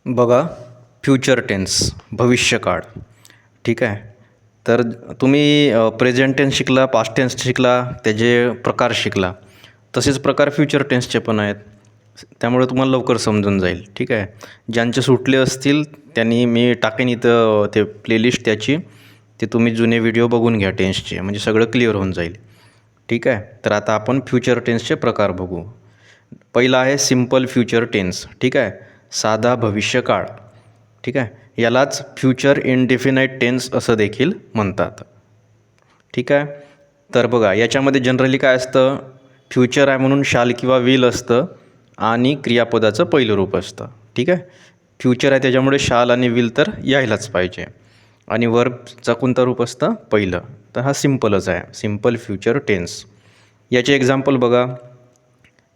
बघा, future tense भविष्यकाळ. ठीक आहे. तर तुम्ही प्रेझेंट टेन्स शिकला, पास्ट टेन्स शिकला, त्याचे प्रकार शिकला. तसेच प्रकार फ्युचर टेन्सचे पण आहेत. त्यामुळे तुम्हाला लवकर समजून जाईल. ठीक आहे. ज्यांचे सुटले असतील त्यांनी मी टाकेन इथं ते प्लेलिस्ट त्याची, ते तुम्ही जुने व्हिडिओ बघून घ्या टेन्सचे, म्हणजे सगळं क्लिअर होऊन जाईल. ठीक आहे. तर आता आपण फ्युचर टेन्सचे प्रकार बघू. पहिला आहे सिम्पल फ्युचर टेन्स. ठीक आहे. साधा भविष्यकाळ. ठीक आहे. यालाच फ्युचर इनडेफिनाईट टेन्स असं देखील म्हणतात. ठीक आहे. तर बघा, याच्यामध्ये जनरली काय असतं, फ्युचर आहे म्हणून शाल किंवा विल असतं आणि क्रियापदाचं पहिलं रूप असतं. ठीक आहे. फ्युचर आहे त्याच्यामुळे शाल आणि विल तर यायलाच पाहिजे, आणि वर्बचं कोणतं रूप असतं, पहिलं. तर हा सिम्पलच आहे, सिम्पल फ्युचर टेन्स. याचे एक्झाम्पल बघा.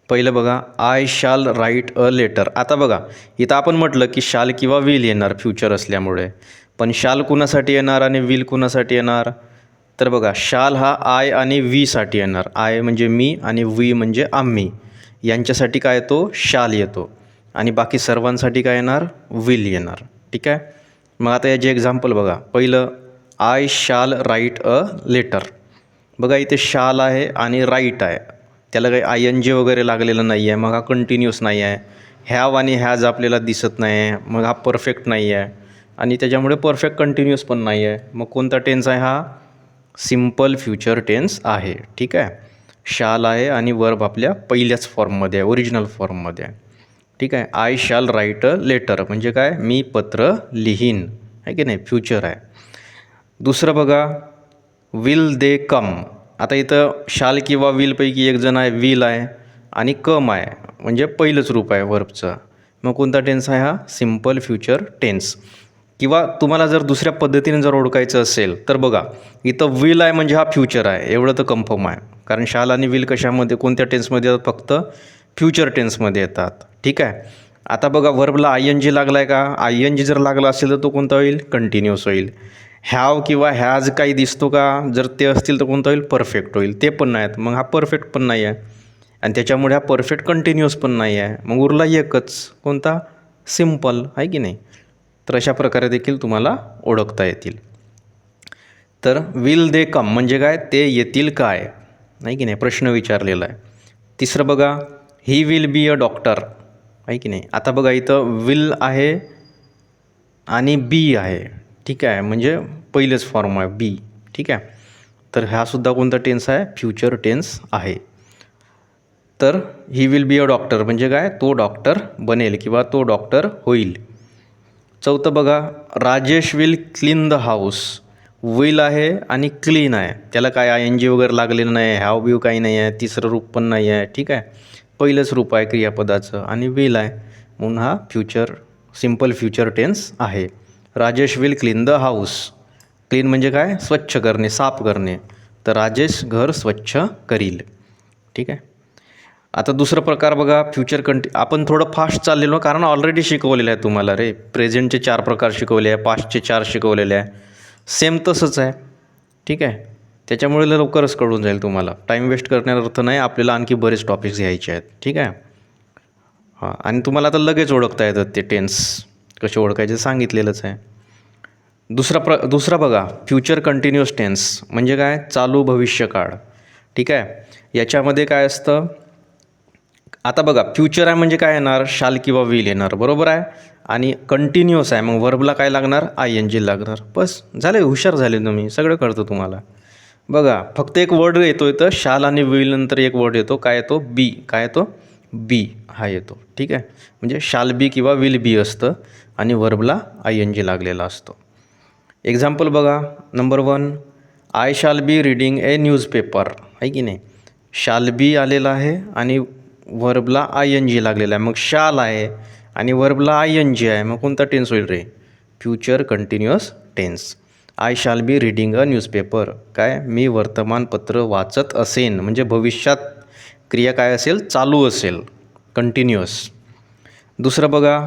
पहिलं बघा, आय शाल राईट अ लेटर. आता बघा, इथं आपण म्हटलं की शाल किंवा विल येणार फ्युचर असल्यामुळे, पण शाल कुणासाठी येणार आणि विल कुणासाठी येणार? तर बघा, शाल हा आय आणि वीसाठी येणार. आय म्हणजे मी आणि वी म्हणजे आम्ही. यांच्यासाठी काय येतो, शाल येतो, आणि बाकी सर्वांसाठी काय येणार, विल येणार. ठीक आहे. मग आता याचे एक्झाम्पल बघा. पहिलं, आय शाल राईट अ लेटर. बघा, इथे शाल आहे आणि राईट आहे, त्याला काही आय एन जी वगैरे लागलेलं नाही आहे, मग हा कंटिन्यूस नाही आहे. हॅव आणि हॅज आपल्याला दिसत नाही आहे, मग हा परफेक्ट नाही आहे, आणि त्याच्यामुळे परफेक्ट कंटिन्यूस पण नाही आहे. मग कोणता टेन्स आहे हा, सिम्पल फ्युचर टेन्स आहे. ठीक आहे. शाल आहे आणि वर्ब आपल्या पहिल्याच फॉर्ममध्ये आहे, ओरिजिनल फॉर्ममध्ये आहे. ठीक आहे. आय शाल राईट अ लेटर म्हणजे काय, मी पत्र लिहीन, आहे की नाही, फ्युचर आहे. दुसरं बघा, विल दे कम. आता इथं शाल किंवा विलपैकी एक जण आहे, विल आहे, आणि कम आहे म्हणजे पहिलंच रूप आहे वर्बचं. मग कोणता टेन्स आहे हा, सिम्पल फ्युचर टेन्स. किंवा तुम्हाला जर दुसऱ्या पद्धतीने जर ओळखायचं असेल तर बघा, इथं विल आहे म्हणजे हा फ्युचर आहे, एवढं तर कन्फर्म आहे. कारण शाल आणि विल कशामध्ये, कोणत्या टेन्समध्ये येतात, फक्त फ्युचर टेन्समध्ये येतात. ठीक आहे. आता बघा, वर्बला आय एन जी लागला आहे का, आय एन जी जर लागला असेल तर तो कोणता होईल, कंटिन्यूस होईल. हॅव किंवा हॅज काही दिसतो का, जर ते असतील तर कोणता होईल, परफेक्ट होईल. ते पण नाहीत, मग हा परफेक्ट पण नाही आहे, आणि त्याच्यामुळे हा परफेक्ट कंटिन्यूस पण नाही आहे. मग उरला एकच, कोणता, सिम्पल, आहे की नाही. तर अशा प्रकारे देखील तुम्हाला ओळखता येतील. तर विल दे कम म्हणजे काय, ते येतील काय, नाही की नाही, प्रश्न विचारलेला आहे. तिसरं बघा, he will be a doctor, आहे की नाही. आता बघा, इथं विल आहे आणि बी आहे. ठीक आहे, म्हणजे पहिलेच फॉर्म आहे बी. ठीक आहे. तर हा सुद्धा कोणता टेन्स आहे, फ्युचर टेन्स आहे. तर he will be a doctor म्हणजे काय, तो डॉक्टर बनेल किंवा तो डॉक्टर होईल. चौथं बघा, Rajesh will clean the house. Will आहे आणि क्लीन आहे, त्याला काय आय एन जी वगैरे लागलेलं नाही, हॅव बिव काही नाही आहे, तिसरं रूप पण नाही आहे. ठीक आहे. पहिलंच रूप आहे क्रियापदाचं आणि विल आहे, म्हणून हा फ्युचर, सिम्पल फ्युचर टेन्स आहे. Rajesh will clean the house. Clean म्हणजे काय, स्वच्छ करणे, साफ करणे. तर राजेश घर स्वच्छ करील. ठीक आहे. आता दुसरा प्रकार बघा, फ्युचर आपण थोडं फास्ट चाललेलो, कारण ऑलरेडी शिकवलेलं आहे तुम्हाला रे. प्रेझेंटचे 4 प्रकार शिकवले आहे, पास्टचे 4 शिकवलेले आहे, सेम तसंच आहे. ठीक आहे. त्याच्यामुळे लवकरच कळून जाईल तुम्हाला, टाईम वेस्ट करण्याचा अर्थ नाही, आपल्याला आणखी बरेच टॉपिक्स घ्यायचे आहेत. ठीक आहे. हां, आणि तुम्हाला आता लगेच ओळखता येतात ते टेन्स, कसे ओळखायचे सांगितलेलंच आहे. दुसरा बघा, फ्युचर कंटिन्युअस टेन्स म्हणजे काय, चालू भविष्यकाळ. ठीक आहे. याच्यामध्ये काय असतं, आता बघा, फ्युचर आहे म्हणजे काय येणार, शाल किंवा विल येणार, बरोबर आहे, आणि कंटिन्युअस आहे, मग वर्बला काय लागणार, आय एन जी लागणार. बस झाले, हुशार झाले तुम्ही, सगळं कळतं तुम्हाला. बघा, फक्त एक वर्ड येतो इथं, शाल आणि विल नंतर एक वर्ड येतो, काय येतो, बी. काय येतो, बी हा येतो. ठीक आहे. म्हणजे शाल बी किंवा विल बी असतं, आणि वर्बला आय एन जी लागलेला असतो. एक्झाम्पल बघा. Number 1, I shall be reading A newspaper, आहे की नाही. शाल बी आलेला आहे आणि वर्बला आय एन जी लागलेला आहे, मग शाल आहे आणि वर्बला आय एन जी आहे, मग कोणता टेन्स होईल रे, future continuous tense. I shall be reading a newspaper, काय, मी वर्तमानपत्र वाचत असेन, म्हणजे भविष्यात क्रिया काय असेल, चालू असेल, कंटिन्युअस. दुसरं बघा,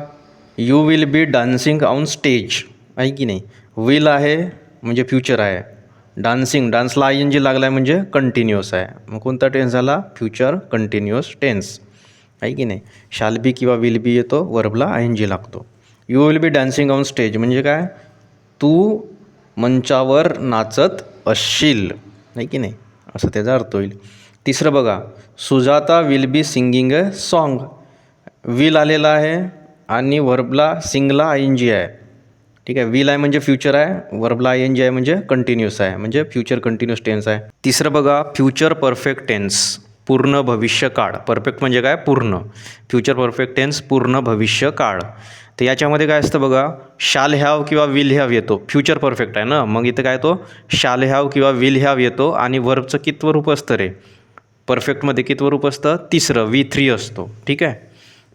you will be dancing on stage, आहे की नाही. विल आहे म्हणजे फ्युचर आहे, डान्सिंग, डान्सला आय एन जी लागला आहे म्हणजे कंटिन्युअस आहे, मग कोणता टेन्स झाला, फ्युचर कंटिन्युअस टेन्स, आहे की नाही. शाल बी किंवा विल बी येतो, वर्बला आय एन जी लागतो. You will be dancing on stage म्हणजे काय, तू मंचावर नाचत असशील, नाही की नाही, असं त्याचा अर्थ होईल. तिसरं बघा, Sujata will be singing a song. Will आलेला आहे आणि वर्बला सिंगला आय एन जी आहे. ठीक आहे, विल आहे म्हणजे फ्युचर आहे, वर्बला आय एन जी आहे म्हणजे कंटिन्यूस आहे, म्हणजे फ्युचर कंटिन्यूस टेन्स आहे. तिसरं बघा, फ्युचर परफेक्ट टेन्स, पूर्ण भविष्य काळ. परफेक्ट म्हणजे काय, पूर्ण. फ्युचर परफेक्ट टेन्स पूर्ण भविष्य काळ. तर याच्यामध्ये काय असतं बघा, शाल हॅव किंवा विल हॅव येतो. फ्युचर परफेक्ट आहे ना, मग इथं काय तो शाल हॅव किंवा विल हॅव येतो. आणि वर्बचं कितवं रूप असतं रे, परफेक्टमध्ये कितवं रूप असतं, तिसरं, V3 असतो. ठीक आहे,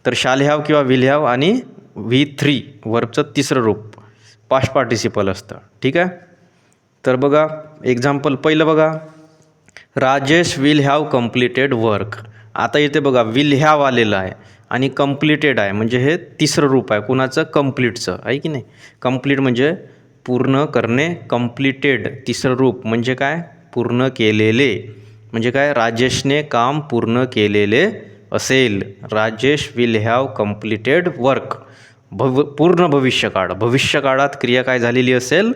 तर शाल हॅव किंवा विल हॅव आणि V3 वर्बचं तिसरं रूप पास्ट पार्टिसिपल असतं. ठीक आहे, तर बघा एक्झाम्पल पहिलं बघा, Rajesh will have completed work. आता इथे बघा विल हॅव आलेलं आहे आणि कम्प्लिटेड आहे, म्हणजे हे तिसरं रूप आहे कुणाचं, कम्प्लीटचं, आहे की नाही. कम्प्लीट म्हणजे पूर्ण करणे, कम्प्लिटेड तिसरं रूप म्हणजे काय, पूर्ण केलेले. म्हणजे काय, राजेशने काम पूर्ण केलेले असेल. Rajesh will have completed work. पूर्ण भविष्यकाळ, भविष्यकाळात क्रिया काय झालेली असेल,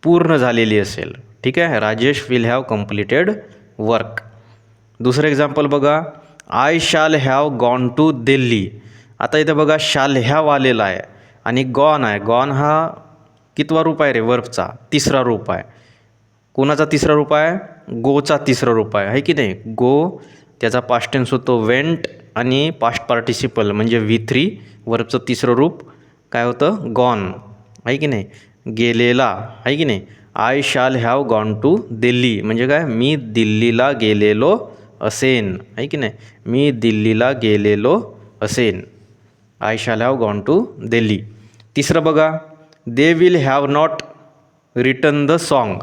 पूर्ण झालेली असेल. ठीक आहे, Rajesh will have completed work. दुसरं एक्झाम्पल बघा, I shall have gone to Delhi. आता इथे बघा शॅल हॅव आलेला आहे आणि गॉन आहे. गॉन हा कितवा रूप आहे रे, वर्बचा तिसरा रूप आहे. कोणाचा तिसरा रूप आहे, गोचा तिसरा रूप आहे की नाही. गो त्याचा पास्ट टेन्स होतो वेंट आणि पास्ट पार्टिसिपल म्हणजे V3 वर्बचं तिसरं रूप काय होतं, गॉन, आहे की नाही, गेलेला, आहे की नाही. I shall have gone to Delhi म्हणजे काय, मी दिल्लीला गेलेलो असेन, आहे की नाही, मी दिल्लीला गेलेलो असेन. I shall have gone to Delhi. तिसरं बघा, they will have not return the song.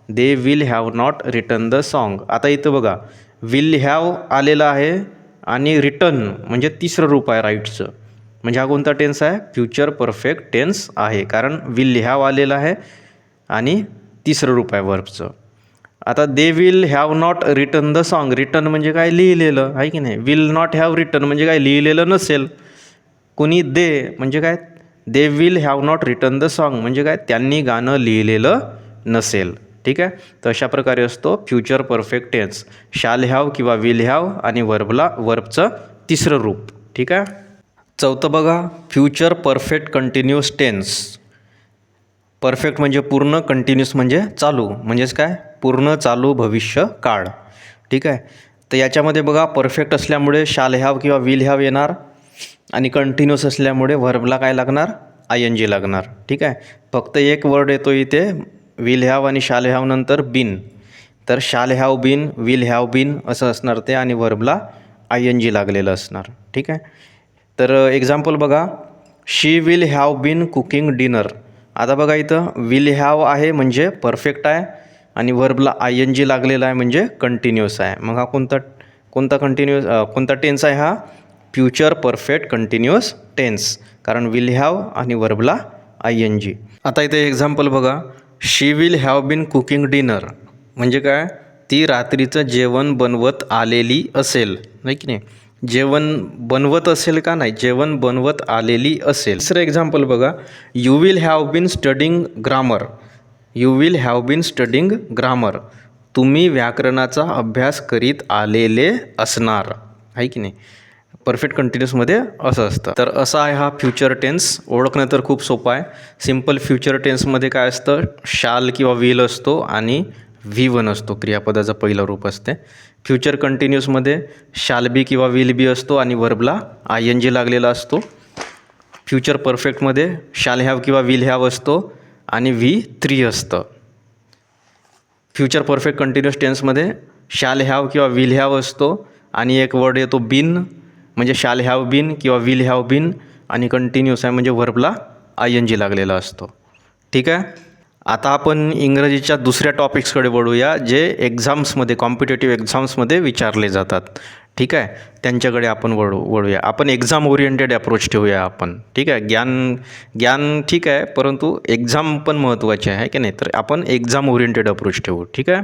They will have not return the song. आता इथं बघा विल हॅव आलेला आहे आणि रिटर्न म्हणजे तिसरं रूप आहे राईटचं, म्हणजे हा कोणता टेन्स आहे, फ्युचर परफेक्ट टेन्स आहे, कारण विल हॅव आलेला आहे आणि तिसरं रूप आहे वर्बचं. आता दे will have not return the song. Return म्हणजे काय, लिहिलेलं, आहे की नाही. विल नॉट हॅव रिटर्न म्हणजे काय, लिहिलेलं नसेल. कुणी दे म्हणजे काय, दे will have not return the song म्हणजे काय, त्यांनी गाणं लिहिलेलं नसेल. ठीक आहे, तर अशा प्रकारे असतो future perfect tense, shall have किंवा विल हॅव आणि वर्बचं तिसरं रूप. ठीक आहे. चौथं बघा, future perfect continuous tense. Perfect म्हणजे पूर्ण, कंटिन्यूस म्हणजे चालू, म्हणजेच काय, पूर्ण चालू भविष्य काळ. ठीक आहे, तर याच्यामध्ये बघा परफेक्ट असल्यामुळे शाल हॅव किंवा विल हॅव येणार आणि कंटिन्यूस असल्यामुळे व्हर्बला काय लागणार, आय एन जी लागणार. ठीक आहे, फक्त एक वर्ड येतो इथे विल हॅव आणि शाल हॅव नंतर बिन, तर shall have been, will have बिन असं असणार ते आणि व्हर्बला आय एन जी लागलेलं असणार. ठीक आहे, तर एक्झाम्पल बघा, she will have been cooking dinner. आता बघा इथं विल हॅव आहे म्हणजे परफेक्ट आहे आणि व्हर्बला आय एन जी लागलेला आहे म्हणजे कंटिन्यूअस आहे. मग हा कोणता टेन्स आहे, हा फ्युचर परफेक्ट कंटिन्यूअस टेन्स, कारण विल हॅव आणि व्हर्बला आय एन जी. आता इथे एक्झाम्पल बघा, she will have been cooking dinner म्हणजे काय, ती रात्रीचं जेवण बनवत आलेली असेल, नाही की नाही. जेवण बनवत असेल का, नाही, जेवण बनवत आलेली असेल. दुसरं एक्झाम्पल बघा, you will have been studying grammar. You will have been studying grammar, तुम्ही व्याकरणाचा अभ्यास करीत आलेले असणार, आहे की नाही. परफेक्ट कंटिन्यूसमध्ये असं असतं. तर असा आहे हा फ्युचर टेन्स. ओळखणं तर खूप सोपं आहे. सिम्पल फ्युचर टेन्समध्ये काय असतं, शाल किंवा विल असतो आणि V1 असतो, क्रियापदाचं पहिलं रूप असते. फ्युचर कंटिन्यूसमध्ये शाल बी किंवा विल बी असतो आणि व्हर्बला आय एन जी लागलेला असतो. फ्युचर परफेक्टमध्ये शाल हॅव किंवा विल हॅव असतो आणि V3 असतं. फ्युचर परफेक्ट कंटिन्यूस टेन्समध्ये शाल हॅव किंवा विल हॅव असतो आणि एक वर्ड येतो बिन, म्हणजे शाल हॅव बिन किंवा विल हॅव बिन आणि कंटिन्यूस आहे म्हणजे व्हर्बला आय एन जी लागलेला असतो. ठीक आहे, आता आपण इंग्रजीच्या दुसऱ्या टॉपिक्सकडे वळूया जे एक्झाम्समध्ये, कॉम्पिटेटिव्ह एक्झाम्समध्ये विचारले जातात. ठीक आहे, त्यांच्याकडे आपण वळूया. आपण एक्झाम ओरिएंटेड अप्रोच ठेवूया आपण. ठीक आहे, ज्ञान ठीक आहे, परंतु एक्झाम पण महत्त्वाचे आहे की नाही, तर आपण एक्झाम ओरिएंटेड अप्रोच ठेवू. ठीक आहे.